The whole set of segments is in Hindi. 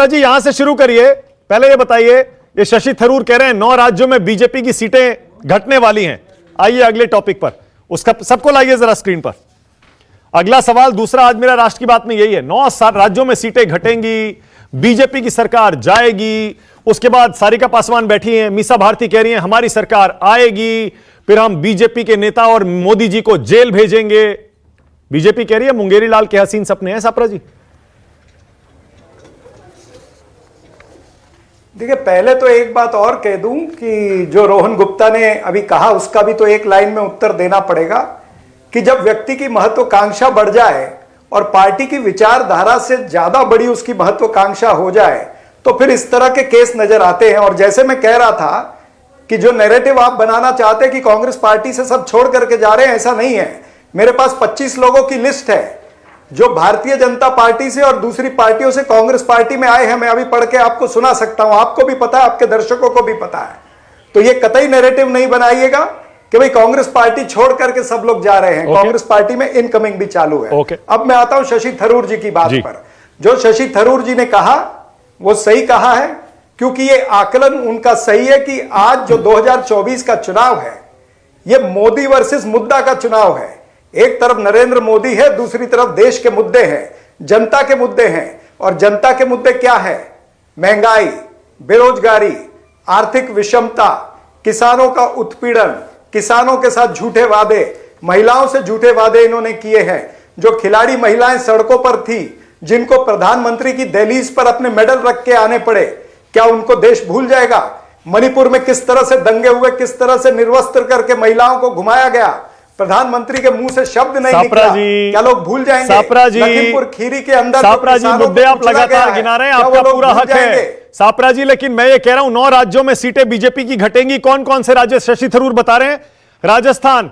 सापरा जी यहां से शुरू करिए। पहले ये बताइए, ये शशि थरूर कह रहे हैं 9 राज्यों में बीजेपी की सीटें घटने वाली हैं। आइए अगले टॉपिक पर, उसका सबको लाइए जरा स्क्रीन पर। अगला सवाल दूसरा आज मेरा राष्ट्र की बात में यही है, 9 राज्यों में सीटें घटेंगी, बीजेपी की सरकार जाएगी। उसके बाद सारिका पासवान बैठी हैं, मीसा भारती कह रही हैं हमारी सरकार आएगी, फिर हम बीजेपी के नेता और मोदी जी को जेल भेजेंगे। बीजेपी कह रही है मुंगेरी लाल के हसीन सपने हैं। सापरा जी देखिए, पहले तो एक बात और कह दूं कि जो रोहन गुप्ता ने अभी कहा उसका भी तो एक लाइन में उत्तर देना पड़ेगा कि जब व्यक्ति की महत्वाकांक्षा बढ़ जाए और पार्टी की विचारधारा से ज्यादा बड़ी उसकी महत्वाकांक्षा हो जाए तो फिर इस तरह के केस नजर आते हैं। और जैसे मैं कह रहा था कि जो नैरेटिव आप बनाना चाहते हैं कि कांग्रेस पार्टी से सब छोड़ करके जा रहे हैं, ऐसा नहीं है। मेरे पास 25 लोगों की लिस्ट है जो भारतीय जनता पार्टी से और दूसरी पार्टियों से कांग्रेस पार्टी में आए हैं। मैं अभी पढ़ के आपको सुना सकता हूं, आपको भी पता है, आपके दर्शकों को भी पता है। तो ये कतई नैरेटिव नहीं बनाइएगा कि भाई कांग्रेस पार्टी छोड़ करके सब लोग जा रहे हैं। कांग्रेस पार्टी में इनकमिंग भी चालू है। अब मैं आता हूं शशि थरूर जी की बात पर। जो शशि थरूर जी ने कहा वो सही कहा है, क्योंकि ये आकलन उनका सही है कि आज जो 2024 का चुनाव है ये मोदी वर्सेस मुद्दा का चुनाव है। एक तरफ नरेंद्र मोदी है, दूसरी तरफ देश के मुद्दे हैं, जनता के मुद्दे हैं। और जनता के मुद्दे क्या है? महंगाई, बेरोजगारी, आर्थिक विषमता, किसानों का उत्पीड़न, किसानों के साथ झूठे वादे, महिलाओं से झूठे वादे इन्होंने किए हैं। जो खिलाड़ी महिलाएं सड़कों पर थी, जिनको प्रधानमंत्री की दहलीज पर अपने मेडल रख के आने पड़े, क्या उनको देश भूल जाएगा? मणिपुर में किस तरह से दंगे हुए, किस तरह से निर्वस्त्र करके महिलाओं को घुमाया गया, प्रधानमंत्री के मुंह से शब्द नहीं निकला, क्या लोग भूल जाएंगे? सापरा जी, लखीमपुर खीरी के अंदर सापरा जी मुद्दे आप लगातार गिना रहे हैं, आपका पूरा हक है सापरा जी, लेकिन मैं ये कह रहा हूं 9 राज्यों में सीटें बीजेपी की घटेंगी। कौन कौन से राज्य शशि थरूर बता रहे हैं? राजस्थान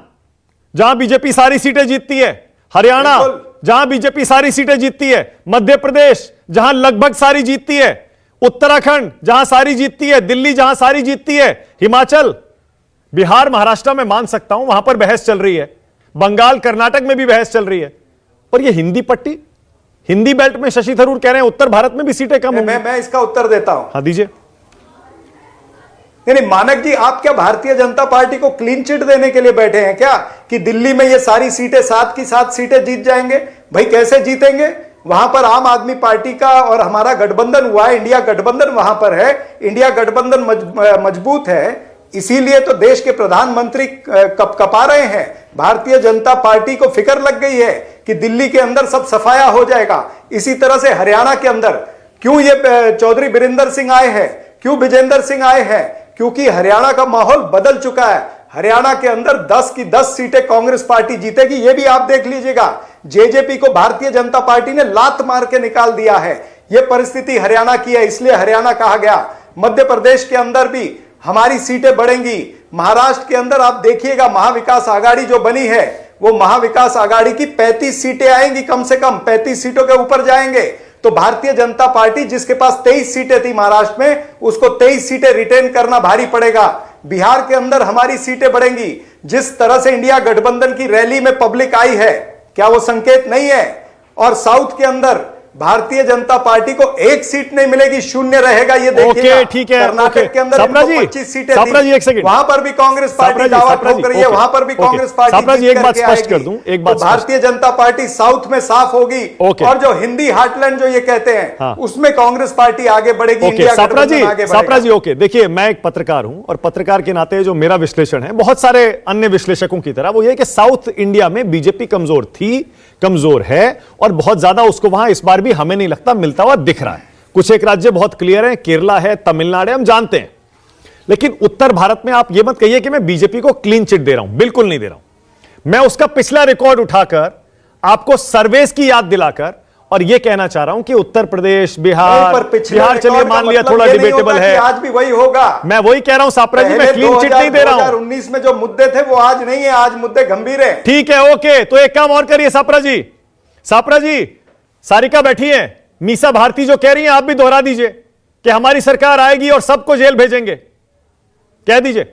जहां बीजेपी सारी सीटें जीतती है, हरियाणा जहां बीजेपी सारी सीटें जीतती है, मध्य प्रदेश जहां लगभग सारी जीतती है, उत्तराखंड जहां सारी जीतती है, दिल्ली जहां सारी जीतती है, हिमाचल, बिहार, महाराष्ट्र में मान सकता हूं वहां पर बहस चल रही है, बंगाल, कर्नाटक में भी बहस चल रही है। और ये हिंदी पट्टी, हिंदी बेल्ट में शशि थरूर कह रहे हैं उत्तर भारत में भी सीटें कम होंगी। मैं इसका उत्तर देता हूं। हाँ दीजिए। नहीं, मानक जी, आप क्या भारतीय जनता पार्टी को क्लीन चिट देने के लिए बैठे हैं क्या कि दिल्ली में ये सारी सीटें 7 की 7 सीटें जीत जाएंगे? भाई कैसे जीतेंगे? वहां पर आम आदमी पार्टी का और हमारा गठबंधन हुआ है, इंडिया गठबंधन वहां पर है, इंडिया गठबंधन मजबूत है। इसीलिए तो देश के प्रधानमंत्री कपा रहे हैं। भारतीय जनता पार्टी को फिक्र लग गई है कि दिल्ली के अंदर सब सफाया हो जाएगा। इसी तरह से हरियाणा के अंदर क्यों ये चौधरी बीरेंद्र सिंह आए हैं, क्यों विजेंद्र सिंह आए हैं? क्योंकि हरियाणा का माहौल बदल चुका है। हरियाणा के अंदर 10 की 10 सीटें कांग्रेस पार्टी जीतेगी, ये भी आप देख लीजिएगा। जेजेपी को भारतीय जनता पार्टी ने लात मार के निकाल दिया है। यह परिस्थिति हरियाणा की है, इसलिए हरियाणा कहा गया। मध्य प्रदेश के अंदर भी हमारी सीटें बढ़ेंगी। महाराष्ट्र के अंदर आप देखिएगा, महाविकास आघाड़ी जो बनी है वो महाविकास आघाड़ी की 35 सीटें आएंगी, कम से कम 35 सीटों के ऊपर जाएंगे। तो भारतीय जनता पार्टी जिसके पास 23 सीटें थी महाराष्ट्र में, उसको 23 सीटें रिटेन करना भारी पड़ेगा। बिहार के अंदर हमारी सीटें बढ़ेंगी। जिस तरह से इंडिया गठबंधन की रैली में पब्लिक आई है, क्या वो संकेत नहीं है? और साउथ के अंदर भारतीय जनता पार्टी को 1 सीट नहीं मिलेगी, शून्य रहेगा। ये देखिए, ठीक है। कर्नाटक के अंदर 25 सीटें थी, वहां पर भी कांग्रेस पार्टी दावा ठोक रही है, वहां पर भी कांग्रेस पार्टी एक बात स्पष्ट कर दूं, एक बात, भारतीय जनता पार्टी साउथ में साफ होगी। और जो हिंदी हार्टलैंड जो ये कहते हैं, उसमें कांग्रेस पार्टी आगे बढ़ेगी। सापरा जी, ओके, देखिए मैं एक पत्रकार हूं और पत्रकार के नाते जो मेरा विश्लेषण है बहुत सारे अन्य विश्लेषकों की तरह, वो ये कि साउथ इंडिया में बीजेपी कमजोर थी, कमजोर है और बहुत ज्यादा उसको वहां इस बार भी हमें नहीं लगता मिलता हुआ दिख रहा है। कुछ एक राज्य बहुत क्लियर है, केरला है, तमिलनाडु है, हम जानते हैं। लेकिन उत्तर भारत में आप यह मत कहिए कि मैं बीजेपी को क्लीन चिट दे रहा हूं, बिल्कुल नहीं दे रहा हूं। मैं उसका पिछला रिकॉर्ड उठाकर आपको सर्वेस की याद दिलाकर और यह कहना चाह रहा हूं कि उत्तर प्रदेश, बिहार चलिए मान लिया थोड़ा डिबेटेबल है, आज भी वही होगा। मैं वही कह रहा हूं सापरा जी, मैं क्लीन चिट नहीं दे रहा हूं। 2019 में जो मुद्दे थे वो आज नहीं है, आज मुद्दे गंभीर है। ठीक है, ओके, तो एक काम और करिए सापरा जी, सारिका बैठी है, मीसा भारती जो कह रही हैं आप भी दोहरा दीजिए कि हमारी सरकार आएगी और सबको जेल भेजेंगे, कह दीजिए।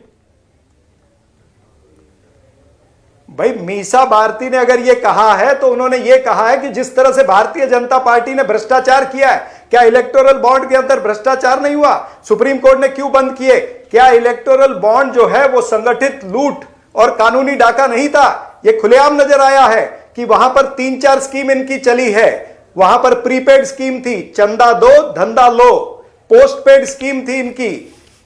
भाई मीसा भारती ने अगर ये कहा है तो उन्होंने ये कहा है कि जिस तरह से भारतीय जनता पार्टी ने भ्रष्टाचार किया है, क्या इलेक्टोरल बॉन्ड के अंदर भ्रष्टाचार नहीं हुआ? सुप्रीम कोर्ट ने क्यों बंद किए? क्या इलेक्टोरल बॉन्ड जो है वो संगठित लूट और कानूनी डाका नहीं था? ये खुलेआम नजर आया है कि वहां पर 3-4 स्कीम इनकी चली है। वहां पर प्रीपेड स्कीम थी, चंदा दो धंधा लो। पोस्टपेड स्कीम थी इनकी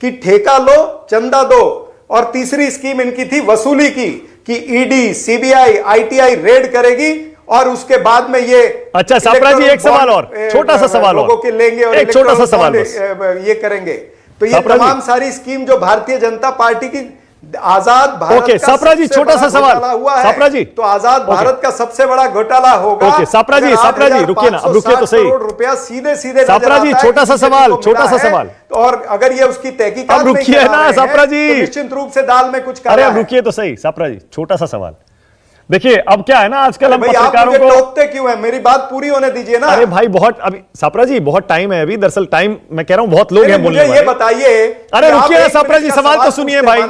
कि ठेका लो चंदा दो। और तीसरी स्कीम इनकी थी वसूली की कि ईडी, सीबीआई, आईटीआई रेड करेगी और उसके बाद में ये अच्छा सापरा जी, एक सवाल और, छोटा सा सवाल और, लोगों के लेंगे और एक छोटा सा सवाल बस। ये करेंगे। तो ये तमाम सारी स्कीम जो भारतीय जनता पार्टी की आजाद भारत ओके, सापरा जी छोटा सा सवाल, सापरा जी, तो आजाद भारत का सबसे बड़ा घोटाला होगा। ओके सापरा जी रुकिए ना, अब रुकिए तो सही। करोड़ रुपया सीधे सीधे सापरा जी छोटा सा सवाल, छोटा सा सवाल। और अगर ये उसकी तहकीकात अब रुकिए ना सापरा जी, निश्चित रूप से दाल में कुछ अरे अब रुकिए तो सही सापरा जी, छोटा सा सवाल। देखिए अब क्या है ना, आजकल हम पत्रकारों को टोकते क्यों है? मेरी बात पूरी होने दीजिए ना। अरे भाई बहुत, अभी सापरा जी बहुत टाइम है, अभी दरअसल टाइम मैं कह रहा हूं बहुत लोग हैं बोलने वाले। ये बताइए, अरे रुकिए ना सापरा जी, सवाल तो सुनिए भाई।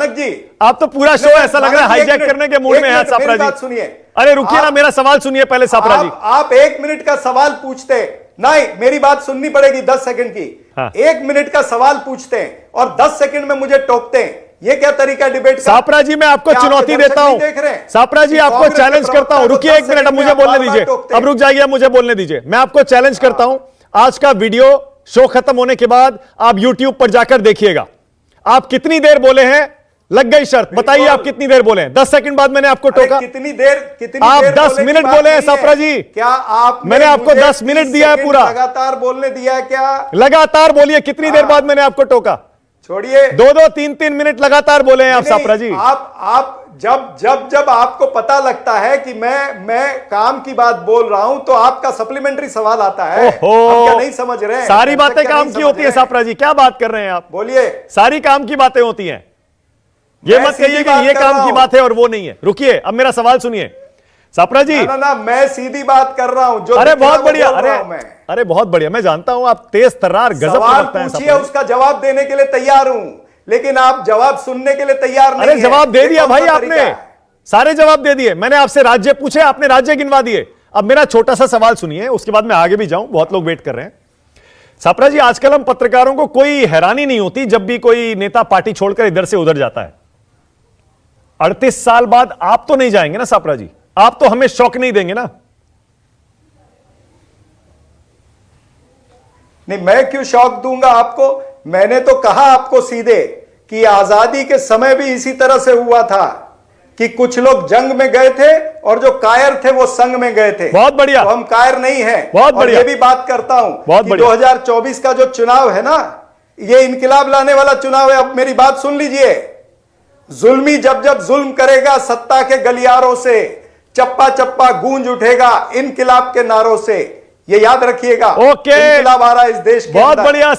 आप तो पूरा शो ऐसा लग रहा है हाईजैक करने के मूड में है सापरा जी। सुनिए, अरे रुकिए ना, मेरा सवाल सुनिए पहले सापरा जी। आप 1 मिनट का सवाल पूछते नहीं, मेरी बात सुननी पड़ेगी 10 सेकंड की। हाँ। 1 मिनट का सवाल पूछते हैं और 10 सेकंड में मुझे टोकते हैं। ये क्या तरीका डिबेट का? सापरा जी मैं आपको चुनौती देता हूं, सापरा जी आपको चैलेंज करता हूं। रुकिए 1 मिनट, अब मुझे बोलने दीजिए, अब रुक जाइए, मुझे बोलने दीजिए। मैं आपको चैलेंज करता हूं, आज का वीडियो शो खत्म होने के बाद आप YouTube पर जाकर देखिएगा, आप कितनी देर बोले हैं। लग गई शर्त, बताइए आप कितनी देर बोले हैं। 10 सेकंड बाद मैंने आपको टोका, कितनी देर आप 10 मिनट बोले हैं सापरा जी। क्या आप मैंने आपको 10 मिनट दिया है पूरा, लगातार बोलने दिया है क्या? लगातार बोलिए, कितनी देर बाद मैंने आपको टोका? छोड़िए, 2-2, 3-3 मिनट लगातार बोले हैं आप सापरा जी। आप जब आपको पता लगता है कि मैं काम की बात बोल रहा हूं तो आपका सप्लीमेंट्री सवाल आता है। आप क्या नहीं समझ रहे हैं? सारी बातें काम की होती है सापरा जी, क्या बात कर रहे हैं आप? बोलिए, सारी काम की बातें होती हैं, ये मत कहिए कि ये काम की बात है और वो नहीं है। रुकिए, अब मेरा सवाल सुनिए सापरा जी। ना, मैं सीधी बात कर रहा हूं जो। अरे बहुत बढ़िया, अरे बहुत बढ़िया, मैं जानता हूं आप तेज तर्रार गजब सवाल पूछिए, उसका जवाब देने के लिए तैयार हूं, लेकिन आप जवाब सुनने के लिए तैयार नहीं। अरे जवाब दे दिया भाई आपने, सारे जवाब दे दिए। मैंने आपसे राज्य पूछे, आपने राज्य गिनवा दिए। अब मेरा छोटा सा सवाल सुनिए, उसके बाद मैं आगे भी जाऊं, बहुत लोग वेट कर रहे हैं। सापरा जी आजकल हम पत्रकारों को कोई हैरानी नहीं होती जब भी कोई नेता पार्टी छोड़कर इधर से उधर जाता है। 38 साल बाद आप तो नहीं जाएंगे ना सापरा जी? आप तो हमें शौक नहीं देंगे ना? नहीं, मैं क्यों शौक दूंगा आपको? मैंने तो कहा आपको सीधे कि आजादी के समय भी इसी तरह से हुआ था कि कुछ लोग जंग में गए थे और जो कायर थे वो संग में गए थे। बहुत बढ़िया, तो हम कायर नहीं हैं। बहुत बढ़िया। ये भी बात करता हूं बहुत कि बढ़िया। 2024 का जो चुनाव है ना, ये इनकलाब लाने वाला चुनाव है। अब मेरी बात सुन लीजिए, जुल्मी जब जुल्म करेगा सत्ता के गलियारों से, चप्पा चप्पा गूंज उठेगा इनकलाब के नारों से। ये याद रखिएगा। ओके, इनकलाब आ रहा है इस देश के बहुत अंदर। बढ़िया।